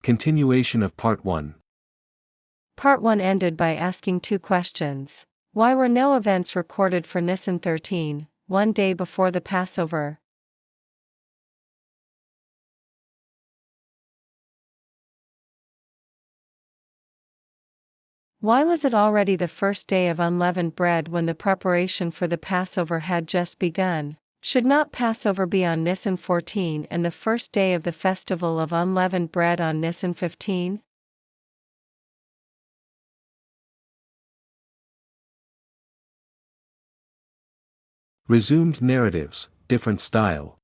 Continuation of Part 1. Part 1 ended by asking two questions. Why were no events recorded for Nisan 13, one day before the Passover? Why was it already the first day of unleavened bread when the preparation for the Passover had just begun? Should not Passover be on Nisan 14 and the first day of the festival of unleavened bread on Nisan 15? Resumed narratives, different style.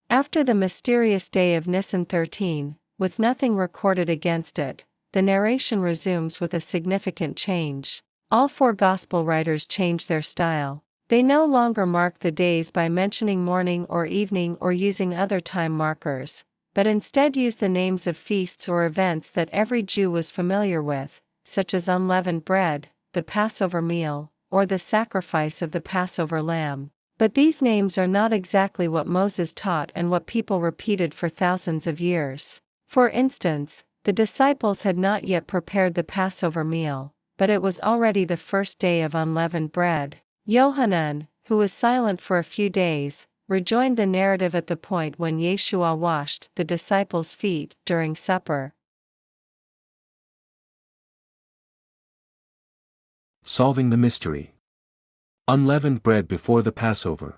After the mysterious day of Nisan 13, with nothing recorded against it, the narration resumes with a significant change. All four Gospel writers change their style. They no longer mark the days by mentioning morning or evening or using other time markers, but instead use the names of feasts or events that every Jew was familiar with, such as unleavened bread, the Passover meal, or the sacrifice of the Passover lamb. But these names are not exactly what Moses taught and what people repeated for thousands of years. For instance, the disciples had not yet prepared the Passover meal, but it was already the first day of unleavened bread. Yohanan, who was silent for a few days, rejoined the narrative at the point when Yeshua washed the disciples' feet during supper. Solving the mystery. Unleavened bread before the Passover.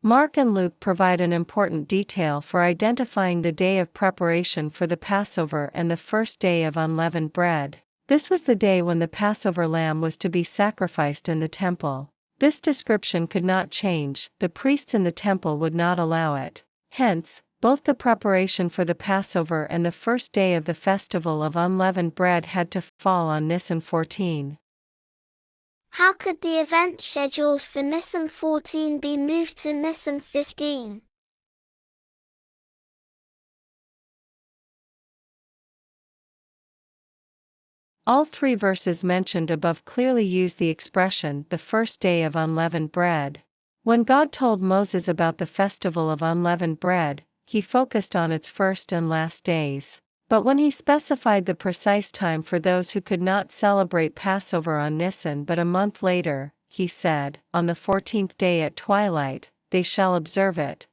Mark and Luke provide an important detail for identifying the day of preparation for the Passover and the first day of unleavened bread. This was the day when the Passover lamb was to be sacrificed in the temple. This description could not change, the priests in the temple would not allow it. Hence, both the preparation for the Passover and the first day of the festival of unleavened bread had to fall on Nisan 14. How could the event scheduled for Nisan 14 be moved to Nisan 15? All three verses mentioned above clearly use the expression the first day of unleavened bread. When God told Moses about the festival of unleavened bread, he focused on its first and last days. But when he specified the precise time for those who could not celebrate Passover on Nisan but a month later, he said, "On the 14th day at twilight, they shall observe it."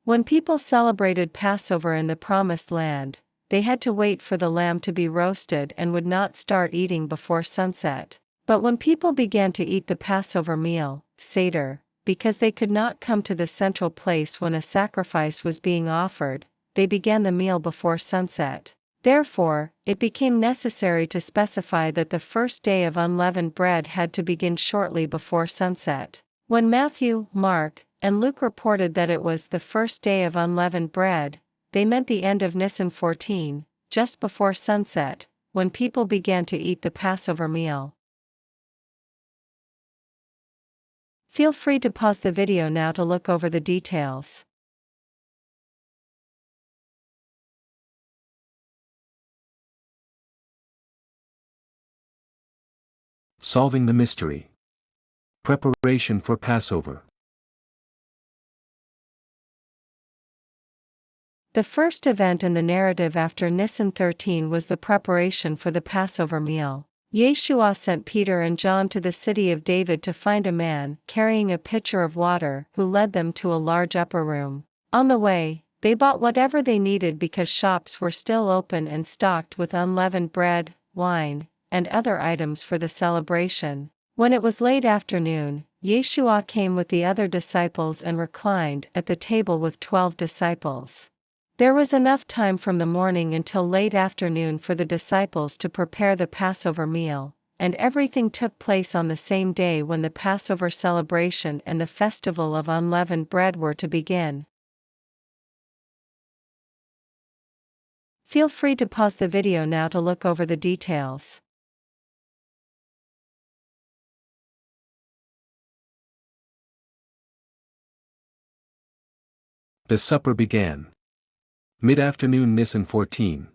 When people celebrated Passover in the Promised Land, they had to wait for the lamb to be roasted and would not start eating before sunset. But when people began to eat the Passover meal, Seder, because they could not come to the central place when a sacrifice was being offered, they began the meal before sunset. Therefore, it became necessary to specify that the first day of unleavened bread had to begin shortly before sunset. When Matthew, Mark, and Luke reported that it was the first day of unleavened bread, they meant the end of Nisan 14, just before sunset, when people began to eat the Passover meal. Feel free to pause the video now to look over the details. Solving the mystery. Preparation for Passover. The first event in the narrative after Nisan 13 was the preparation for the Passover meal. Yeshua sent Peter and John to the city of David to find a man carrying a pitcher of water who led them to a large upper room. On the way, they bought whatever they needed because shops were still open and stocked with unleavened bread, wine, and other items for the celebration. When it was late afternoon, Yeshua came with the other disciples and reclined at the table with 12 disciples. There was enough time from the morning until late afternoon for the disciples to prepare the Passover meal, and everything took place on the same day when the Passover celebration and the festival of unleavened bread were to begin. Feel free to pause the video now to look over the details. The supper began. Mid-afternoon Nisan 14.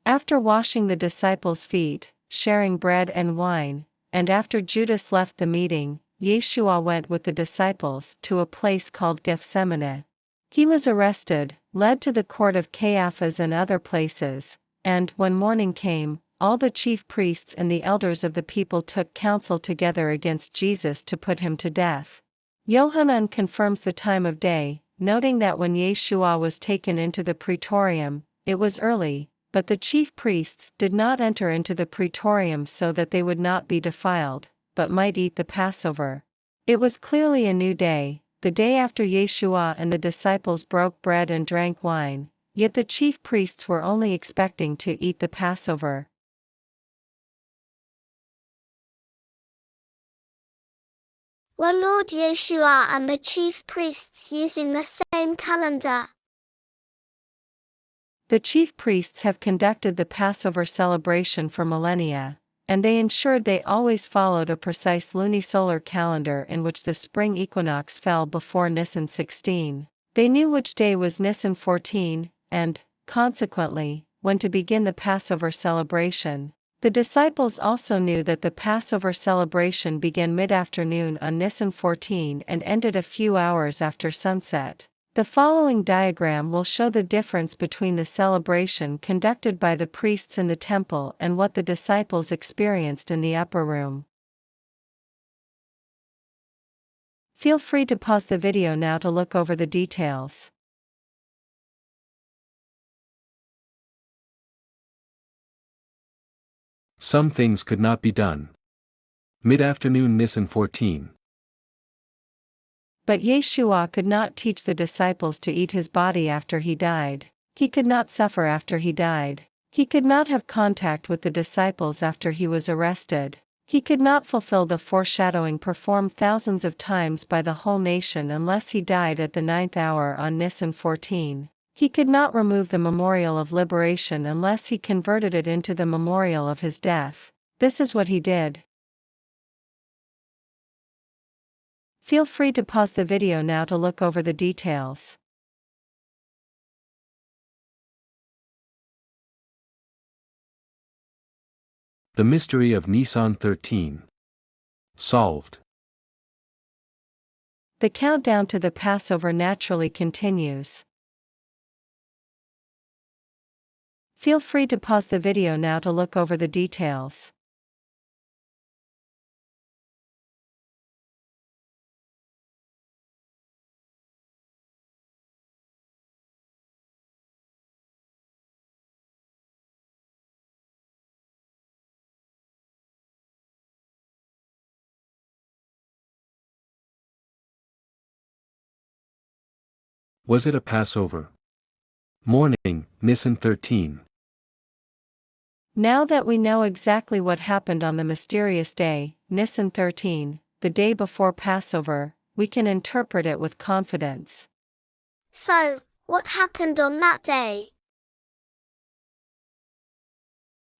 After washing the disciples' feet, sharing bread and wine, and after Judas left the meeting, Yeshua went with the disciples to a place called Gethsemane. He was arrested, led to the court of Caiaphas and other places, and, when morning came, all the chief priests and the elders of the people took counsel together against Jesus to put him to death. Yohanan confirms the time of day, noting that when Yeshua was taken into the praetorium, it was early, but the chief priests did not enter into the praetorium so that they would not be defiled, but might eat the Passover. It was clearly a new day, the day after Yeshua and the disciples broke bread and drank wine, yet the chief priests were only expecting to eat the Passover. Were Lord Yeshua and the chief priests using the same calendar? The chief priests have conducted the Passover celebration for millennia, and they ensured they always followed a precise lunisolar calendar in which the spring equinox fell before Nisan 16. They knew which day was Nisan 14, and, consequently, when to begin the Passover celebration. The disciples also knew that the Passover celebration began mid-afternoon on Nisan 14 and ended a few hours after sunset. The following diagram will show the difference between the celebration conducted by the priests in the temple and what the disciples experienced in the upper room. Feel free to pause the video now to look over the details. Some things could not be done. Mid-afternoon Nisan 14. But Yeshua could not teach the disciples to eat his body after he died. He could not suffer after he died. He could not have contact with the disciples after he was arrested. He could not fulfill the foreshadowing performed thousands of times by the whole nation unless he died at the 9th hour on Nisan 14. He could not remove the memorial of liberation unless he converted it into the memorial of his death. This is what he did. Feel free to pause the video now to look over the details. The mystery of Nisan 13. Solved. The countdown to the Passover naturally continues. Feel free to pause the video now to look over the details. Was it a Passover? Morning, Nisan 13. Now that we know exactly what happened on the mysterious day, Nisan 13, the day before Passover, we can interpret it with confidence. So, what happened on that day?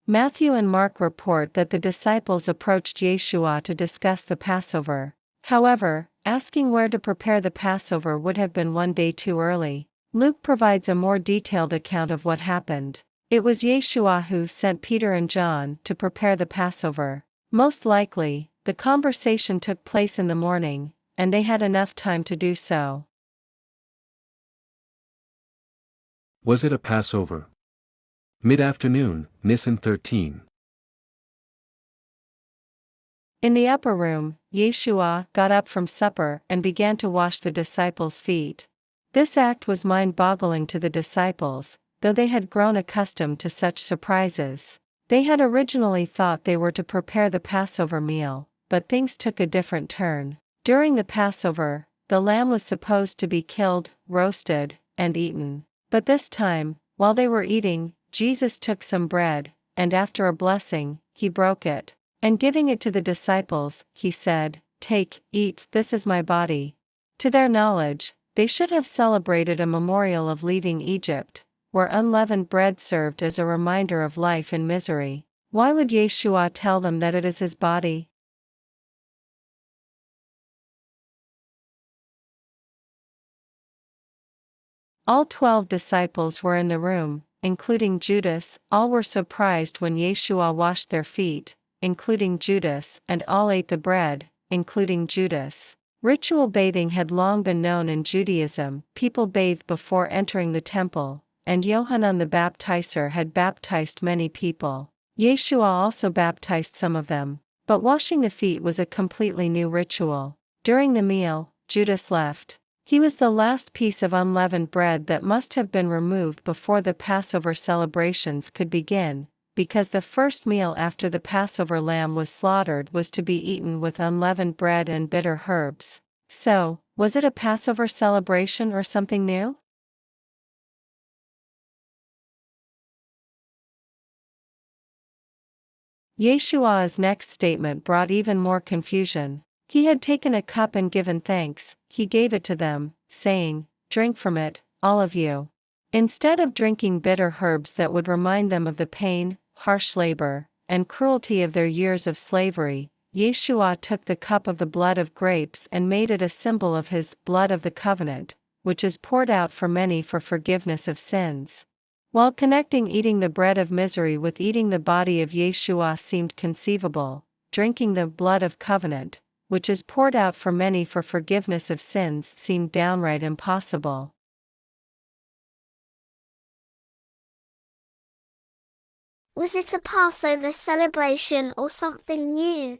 Matthew and Mark report that the disciples approached Yeshua to discuss the Passover. However, asking where to prepare the Passover would have been one day too early. Luke provides a more detailed account of what happened. It was Yeshua who sent Peter and John to prepare the Passover. Most likely, the conversation took place in the morning, and they had enough time to do so. Was it a Passover? Mid-afternoon, Nisan 13. In the upper room, Yeshua got up from supper and began to wash the disciples' feet. This act was mind-boggling to the disciples, though they had grown accustomed to such surprises. They had originally thought they were to prepare the Passover meal, but things took a different turn. During the Passover, the lamb was supposed to be killed, roasted, and eaten. But this time, while they were eating, Jesus took some bread, and after a blessing, he broke it. And giving it to the disciples, he said, "Take, eat, this is my body." To their knowledge, they should have celebrated a memorial of leaving Egypt, where unleavened bread served as a reminder of life in misery. Why would Yeshua tell them that it is his body? All 12 disciples were in the room, including Judas. All were surprised when Yeshua washed their feet, including Judas, and all ate the bread, including Judas. Ritual bathing had long been known in Judaism. People bathed before entering the temple, and Yohanan the Baptizer had baptized many people. Yeshua also baptized some of them. But washing the feet was a completely new ritual. During the meal, Judas left. He was the last piece of unleavened bread that must have been removed before the Passover celebrations could begin, because the first meal after the Passover lamb was slaughtered was to be eaten with unleavened bread and bitter herbs. So, was it a Passover celebration or something new? Yeshua's next statement brought even more confusion. He had taken a cup and given thanks. He gave it to them, saying, "Drink from it, all of you." Instead of drinking bitter herbs that would remind them of the pain, harsh labor, and cruelty of their years of slavery, Yeshua took the cup of the blood of grapes and made it a symbol of his blood of the covenant, which is poured out for many for forgiveness of sins. While connecting eating the bread of misery with eating the body of Yeshua seemed conceivable, drinking the blood of covenant, which is poured out for many for forgiveness of sins, seemed downright impossible. Was it a Passover celebration or something new?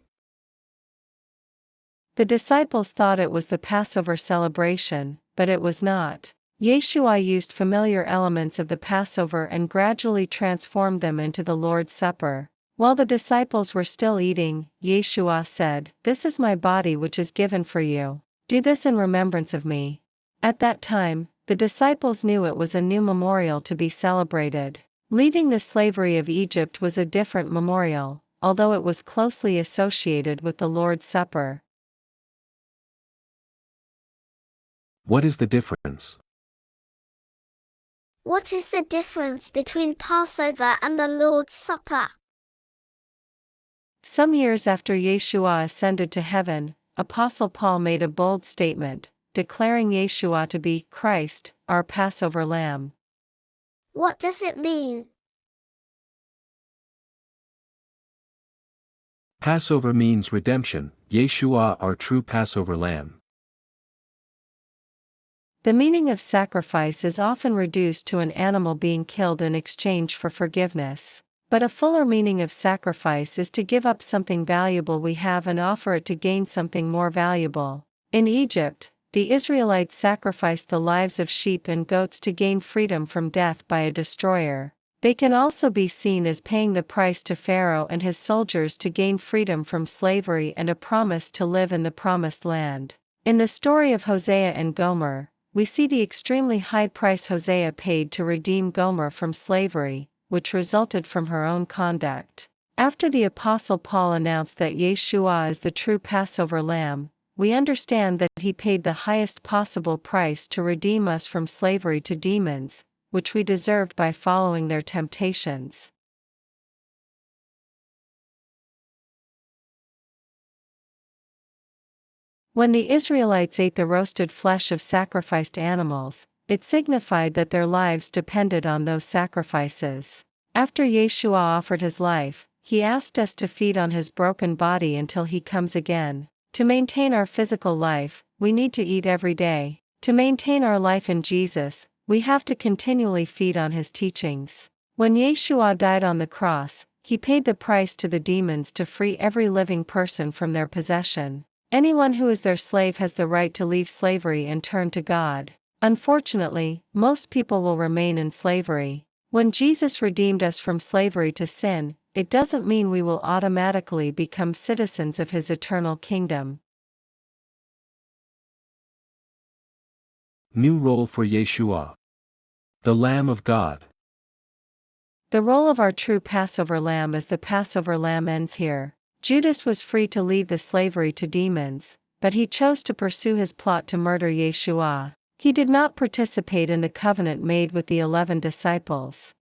The disciples thought it was the Passover celebration, but it was not. Yeshua used familiar elements of the Passover and gradually transformed them into the Lord's Supper. While the disciples were still eating, Yeshua said, "This is my body which is given for you. Do this in remembrance of me." At that time, the disciples knew it was a new memorial to be celebrated. Leaving the slavery of Egypt was a different memorial, although it was closely associated with the Lord's Supper. What is the difference? What is the difference between Passover and the Lord's Supper? Some years after Yeshua ascended to heaven, Apostle Paul made a bold statement, declaring Yeshua to be Christ, our Passover lamb. What does it mean? Passover means redemption, Yeshua our true Passover lamb. The meaning of sacrifice is often reduced to an animal being killed in exchange for forgiveness. But a fuller meaning of sacrifice is to give up something valuable we have and offer it to gain something more valuable. In Egypt, the Israelites sacrificed the lives of sheep and goats to gain freedom from death by a destroyer. They can also be seen as paying the price to Pharaoh and his soldiers to gain freedom from slavery and a promise to live in the Promised Land. In the story of Hosea and Gomer, we see the extremely high price Hosea paid to redeem Gomer from slavery, which resulted from her own conduct. After the Apostle Paul announced that Yeshua is the true Passover lamb, we understand that he paid the highest possible price to redeem us from slavery to demons, which we deserved by following their temptations. When the Israelites ate the roasted flesh of sacrificed animals, it signified that their lives depended on those sacrifices. After Yeshua offered his life, he asked us to feed on his broken body until he comes again. To maintain our physical life, we need to eat every day. To maintain our life in Jesus, we have to continually feed on his teachings. When Yeshua died on the cross, he paid the price to the demons to free every living person from their possession. Anyone who is their slave has the right to leave slavery and turn to God. Unfortunately, most people will remain in slavery. When Jesus redeemed us from slavery to sin, it doesn't mean we will automatically become citizens of his eternal kingdom. New role for Yeshua. The Lamb of God. The role of our true Passover lamb as the Passover lamb ends here. Judas was free to leave the slavery to demons, but he chose to pursue his plot to murder Yeshua. He did not participate in the covenant made with the 11 disciples.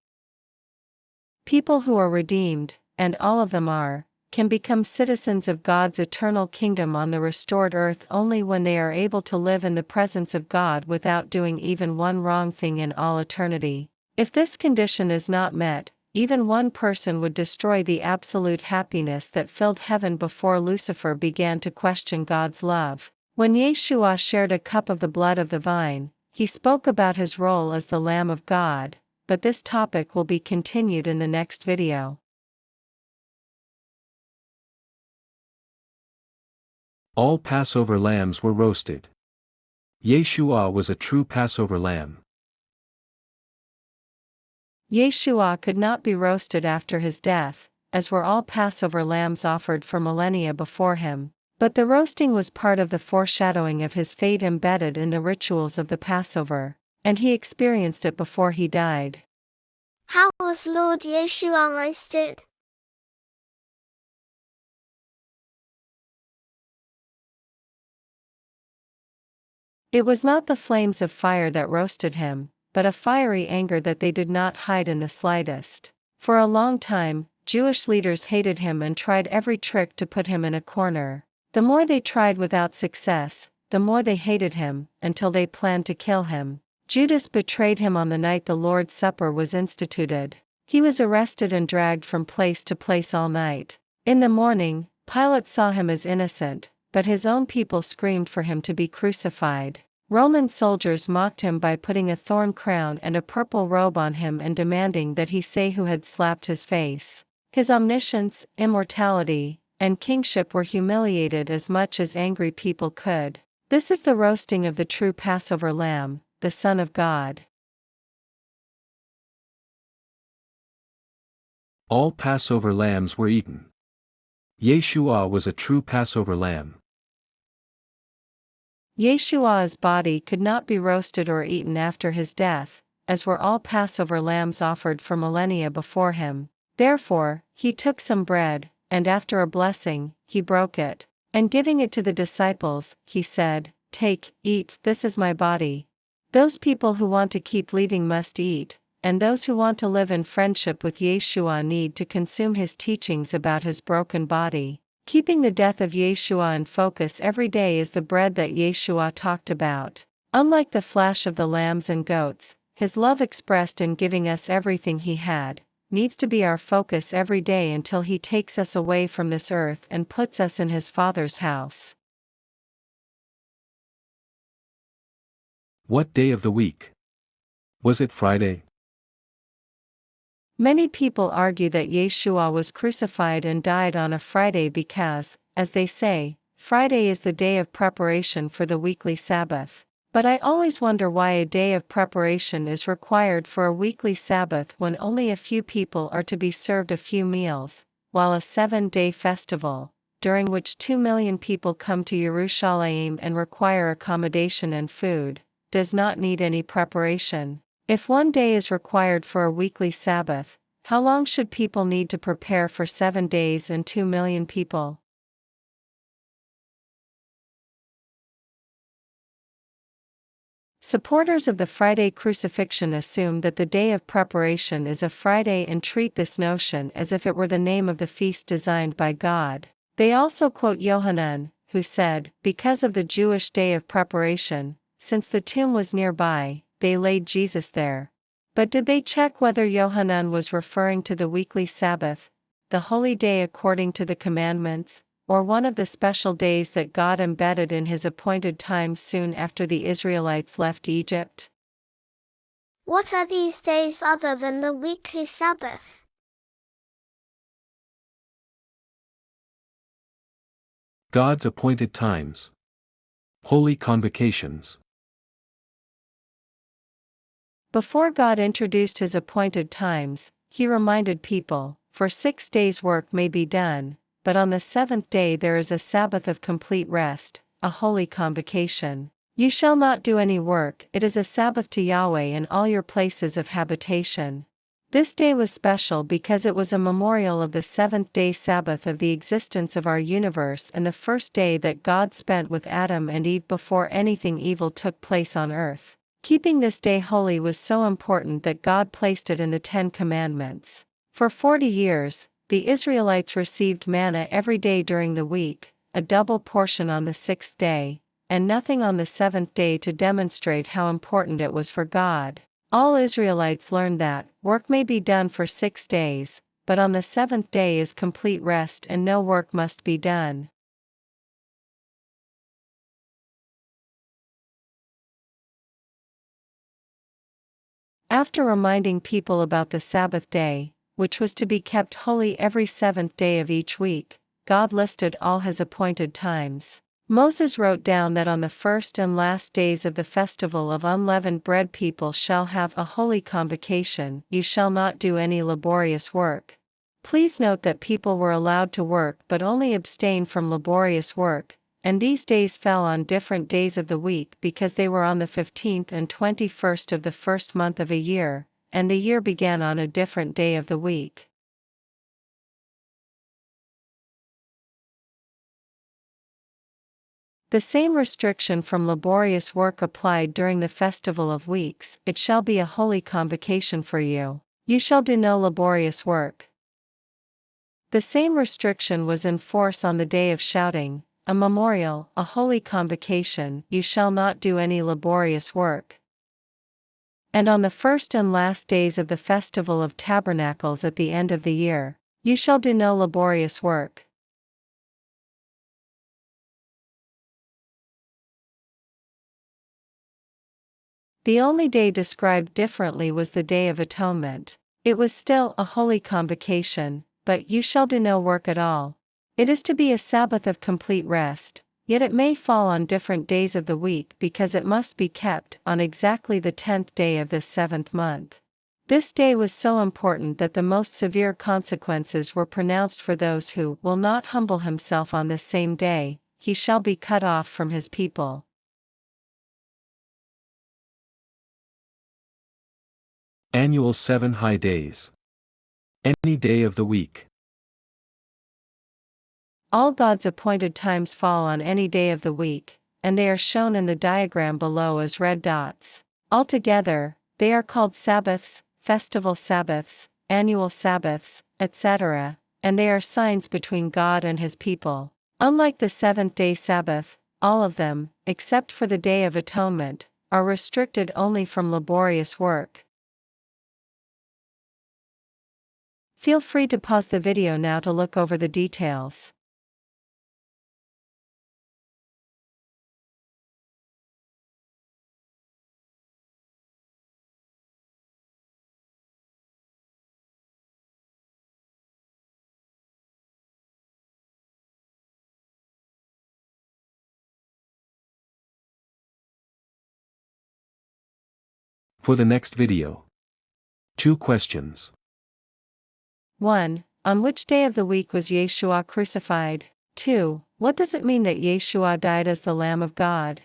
People who are redeemed, and all of them are, can become citizens of God's eternal kingdom on the restored earth only when they are able to live in the presence of God without doing even one wrong thing in all eternity. If this condition is not met, even one person would destroy the absolute happiness that filled heaven before Lucifer began to question God's love. When Yeshua shared a cup of the blood of the vine, he spoke about his role as the Lamb of God, but this topic will be continued in the next video. All Passover lambs were roasted. Yeshua was a true Passover lamb. Yeshua could not be roasted after his death, as were all Passover lambs offered for millennia before him, but the roasting was part of the foreshadowing of his fate embedded in the rituals of the Passover, and he experienced it before he died. How was Lord Yeshua roasted? It was not the flames of fire that roasted him, but a fiery anger that they did not hide in the slightest. For a long time, Jewish leaders hated him and tried every trick to put him in a corner. The more they tried without success, the more they hated him, until they planned to kill him. Judas betrayed him on the night the Lord's Supper was instituted. He was arrested and dragged from place to place all night. In the morning, Pilate saw him as innocent, but his own people screamed for him to be crucified. Roman soldiers mocked him by putting a thorn crown and a purple robe on him and demanding that he say who had slapped his face. His omniscience, immortality, and kingship were humiliated as much as angry people could. This is the roasting of the true Passover Lamb, the Son of God. All Passover lambs were eaten. Yeshua was a true Passover lamb. Yeshua's body could not be roasted or eaten after his death, as were all Passover lambs offered for millennia before him. Therefore, he took some bread, and after a blessing, he broke it, and giving it to the disciples, he said, "Take, eat, this is my body." Those people who want to keep leaving must eat, and those who want to live in friendship with Yeshua need to consume his teachings about his broken body. Keeping the death of Yeshua in focus every day is the bread that Yeshua talked about. Unlike the flesh of the lambs and goats, his love expressed in giving us everything he had, needs to be our focus every day until he takes us away from this earth and puts us in his Father's house. What day of the week? Was it Friday? Many people argue that Yeshua was crucified and died on a Friday because, as they say, Friday is the day of preparation for the weekly Sabbath. But I always wonder why a day of preparation is required for a weekly Sabbath when only a few people are to be served a few meals, while a 7-day festival, during which 2 million people come to Jerusalem and require accommodation and food, does not need any preparation. If one day is required for a weekly Sabbath, how long should people need to prepare for 7 days and 2 million people? Supporters of the Friday crucifixion assume that the day of preparation is a Friday and treat this notion as if it were the name of the feast designed by God. They also quote Yohanan, who said, because of the Jewish day of preparation, since the tomb was nearby, they laid Jesus there. But did they check whether Yohanan was referring to the weekly Sabbath, the holy day according to the commandments, or one of the special days that God embedded in his appointed time soon after the Israelites left Egypt? What are these days other than the weekly Sabbath? God's appointed times. Holy convocations. Before God introduced his appointed times, he reminded people, for 6 days work may be done, but on the 7th day there is a Sabbath of complete rest, a holy convocation. You shall not do any work, it is a Sabbath to Yahweh in all your places of habitation. This day was special because it was a memorial of the 7th-day Sabbath of the existence of our universe and the first day that God spent with Adam and Eve before anything evil took place on earth. Keeping this day holy was so important that God placed it in the 10 Commandments. For 40 years, the Israelites received manna every day during the week, a double portion on the 6th day, and nothing on the 7th day to demonstrate how important it was for God. All Israelites learned that work may be done for 6 days, but on the seventh day is complete rest and no work must be done. After reminding people about the Sabbath day, which was to be kept holy every seventh day of each week, God listed all his appointed times. Moses wrote down that on the first and last days of the festival of unleavened bread people shall have a holy convocation, you shall not do any laborious work. Please note that people were allowed to work but only abstain from laborious work, and these days fell on different days of the week because they were on the 15th and 21st of the first month of a year, and the year began on a different day of the week. The same restriction from laborious work applied during the Festival of Weeks. It shall be a holy convocation for you. You shall do no laborious work. The same restriction was in force on the day of shouting, a memorial, a holy convocation, you shall not do any laborious work. And on the first and last days of the Festival of Tabernacles at the end of the year, you shall do no laborious work. The only day described differently was the Day of Atonement. It was still a holy convocation, but you shall do no work at all. It is to be a Sabbath of complete rest, yet it may fall on different days of the week because it must be kept on exactly the 10th day of this 7th month. This day was so important that the most severe consequences were pronounced for those who will not humble himself on this same day. He shall be cut off from his people. Annual 7 high days. Any day of the week. All God's appointed times fall on any day of the week, and they are shown in the diagram below as red dots. Altogether, they are called Sabbaths, festival Sabbaths, annual Sabbaths, etc., and they are signs between God and his people. Unlike the seventh-day Sabbath, all of them, except for the Day of Atonement, are restricted only from laborious work. Feel free to pause the video now to look over the details. For the next video. 2 questions. 1. On which day of the week was Yeshua crucified? 2. What does it mean that Yeshua died as the Lamb of God?